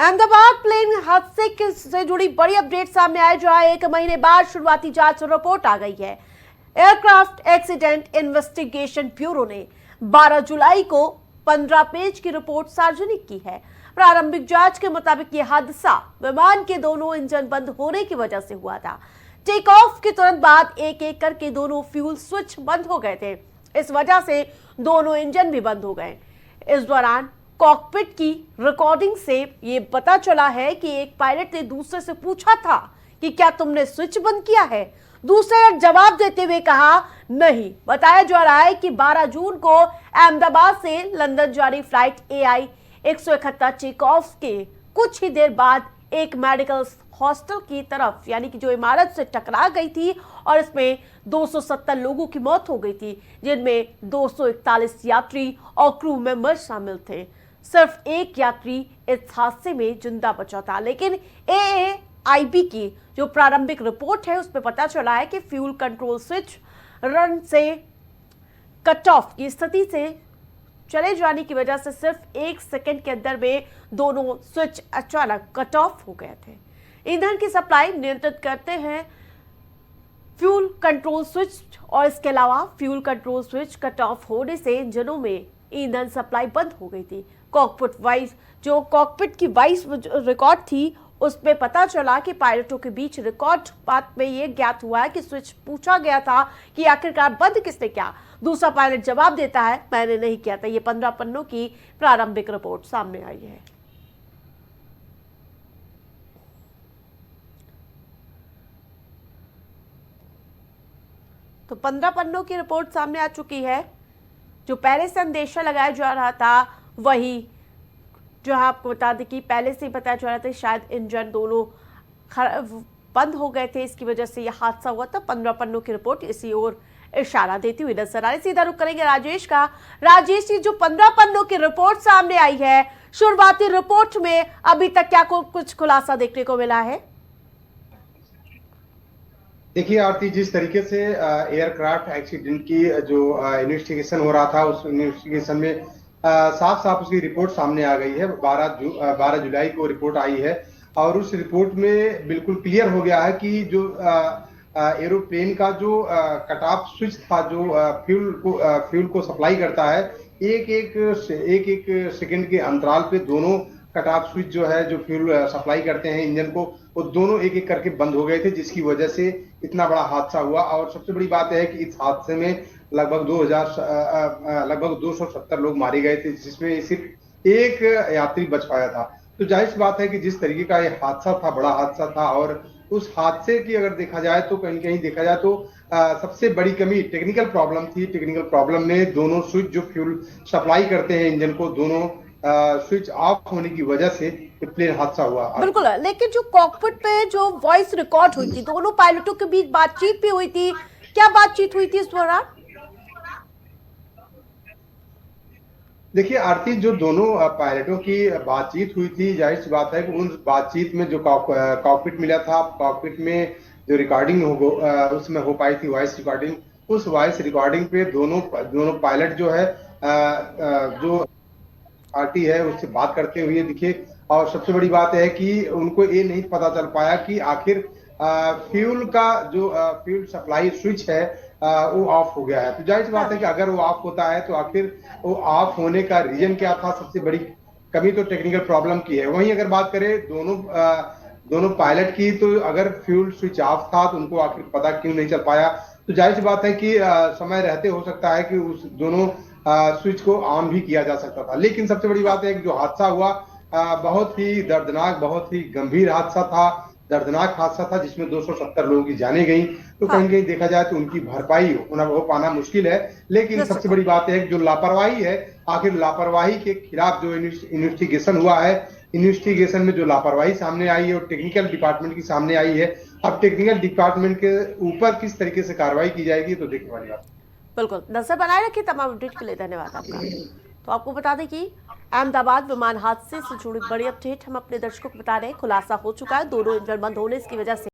Ahmedabad plane हादसे से जुड़ी बड़ी अपडेट सामने आई, जहां 1 महीने बाद शुरुआती जांच रिपोर्ट आ गई है। एयरक्राफ्ट एक्सीडेंट इन्वेस्टिगेशन ब्यूरो ने 12 जुलाई को 15 पेज की रिपोर्ट सार्वजनिक की है। प्रारंभिक जांच के मुताबिक यह हादसा विमान के दोनों इंजन बंद होने की वजह से हुआ था। टेक ऑफ के तुरंत बाद एक एक करके दोनों फ्यूल स्विच बंद हो गए थे। इस वजह से दोनों इंजन भी बंद हो गए। इस दौरान कॉकपिट की रिकॉर्डिंग से ये पता चला है कि एक पायलट ने दूसरे से पूछा था कि क्या तुमने स्विच बंद किया है। दूसरे ने जवाब देते हुए कहा नहीं। बताया जा रहा है कि 12 जून को अहमदाबाद से लंदन जारी फ्लाइट AI 171 टेक ऑफ के कुछ ही देर बाद एक मेडिकल हॉस्टल की तरफ यानी कि जो इमारत से टकरा गई थी और इसमें 270 लोगों की मौत हो गई थी, जिनमें 241 यात्री और क्रू मेंबर शामिल थे। सिर्फ एक यात्री इस हादसे में जिंदा बचा था, लेकिन AAIB की जो प्रारंभिक रिपोर्ट है उसमें पता चला है कि फ्यूल कंट्रोल स्विच रन से कट ऑफ की स्थिति से चले जाने की वजह से सिर्फ 1 सेकंड के अंदर में दोनों स्विच अचानक कट ऑफ हो गए थे। ईंधन की सप्लाई नियंत्रित करते हैं फ्यूल कंट्रोल स्विच, और इसके अलावा fuel control switch cut off होने से इंजनों में ईंधन सप्लाई बंद हो गई थी। कॉकपिट की वॉइस रिकॉर्ड थी, उसमें पता चला कि पायलटों के बीच रिकॉर्ड बात में यह ज्ञात हुआ है कि स्विच पूछा गया था कि आखिरकार बंद किसने किया। दूसरा पायलट जवाब देता है मैंने नहीं किया था। ये 15 पन्नों की प्रारंभिक रिपोर्ट सामने आई है। तो 15 पन्नों की रिपोर्ट सामने आ चुकी है। जो पहले से अंदेशा लगाया जा रहा था वही, जो आपको बता दें कि पहले से ही बताया जा रहा था शायद इंजन दोनों बंद हो गए थे, इसकी वजह से यह हादसा हुआ था। 15 पन्नों की रिपोर्ट इसी ओर इशारा देती हुई नजर आ रही। सीधा रुख करेंगे राजेश का। राजेश जी, जो 15 पन्नों की रिपोर्ट सामने आई है, शुरुआती रिपोर्ट में अभी तक क्या कुछ खुलासा देखने को मिला है? देखिए आरती, जिस तरीके से एयरक्राफ्ट एक्सीडेंट की जो इन्वेस्टिगेशन हो रहा था, उस इन्वेस्टिगेशन में साफ साफ उसकी रिपोर्ट सामने आ गई है। 12 जुलाई को रिपोर्ट आई है और उस रिपोर्ट में बिल्कुल क्लियर हो गया है कि जो एरोप्लेन का जो कट ऑफ स्विच था, जो फ्यूल को सप्लाई करता है, एक एक सेकंड के अंतराल पे दोनों कट ऑफ स्विच जो है, जो फ्यूल सप्लाई करते हैं इंजन को, वो दोनों एक एक करके बंद हो गए थे, जिसकी वजह से इतना बड़ा हादसा हुआ। और सबसे बड़ी बात है कि इस हादसे में लगभग 270 लोग मारे गए थे, जिसमें सिर्फ एक यात्री बच पाया था। तो जाहिर सी बात है कि जिस तरीके का ये हादसा था, बड़ा हादसा था, और उस हादसे की अगर देखा जाए तो कहीं कहीं देखा जाए तो सबसे बड़ी कमी टेक्निकल प्रॉब्लम थी। टेक्निकल प्रॉब्लम में दोनों स्विच जो फ्यूल सप्लाई करते हैं इंजन को, दोनों स्विच ऑफ होने की वजह से प्लेन हादसा हुआ। बिल्कुल, लेकिन जो कॉकपिट पे जो वॉइस रिकॉर्ड हुई थी, दोनों पायलटों के बीच बातचीत भी हुई थी। क्या बातचीत हुई थी इस दौरान? देखिए आरती, जो दोनों पायलटों की बातचीत हुई थी, जाहिर सी बात है कि उस बातचीत में जो कॉकपिट मिला था, कॉकपिट में जो रिकॉर्डिंग उसमें हो पाई थी वॉइस रिकॉर्डिंग, उस वॉइस रिकॉर्डिंग पे दोनों पायलट जो है जो पार्टी है उससे बात करते हुए दिखे। और सबसे बड़ी बात है कि उनको ये नहीं पता चल पाया कि आखिर फ्यूल का जो फ्यूल सप्लाई स्विच है वो ऑफ हो गया है। तो जाहिर सी बात है कि अगर वो ऑफ होता है तो आखिर वो ऑफ होने का रीजन क्या था। सबसे बड़ी कमी तो टेक्निकल प्रॉब्लम की है। वहीं अगर बात करें दोनों पायलट की, तो अगर फ्यूल स्विच ऑफ था तो उनको आखिर पता क्यों नहीं चल पाया। तो जाहिर सी बात है कि समय रहते हो सकता है कि उस दोनों स्विच को ऑन भी किया जा सकता था। लेकिन सबसे बड़ी बात है कि जो हादसा हुआ बहुत ही दर्दनाक, बहुत ही गंभीर हादसा था, दर्दनाक हादसा था, जिसमें 270 लोगों की जानें गई। तो कहीं कहीं देखा जाए तो उनकी भरपाई हो पाना मुश्किल है। लेकिन सबसे बड़ी बात है कि जो लापरवाही है, आखिर लापरवाही के खिलाफ जो इन्वेस्टिगेशन हुआ है, इन्वेस्टिगेशन में जो लापरवाही सामने आई है और टेक्निकल डिपार्टमेंट की सामने आई है, अब टेक्निकल डिपार्टमेंट के ऊपर किस तरीके से कार्रवाई की जाएगी तो देखने वाली बात। बिल्कुल, नजर बनाए रखिए। तमाम अपडेट के लिए धन्यवाद आपका। तो आपको बता दें कि अहमदाबाद विमान हादसे से जुड़ी बड़ी अपडेट हम अपने दर्शकों को बता रहे हैं। खुलासा हो चुका है, दोनों इंजन बंद होने की वजह से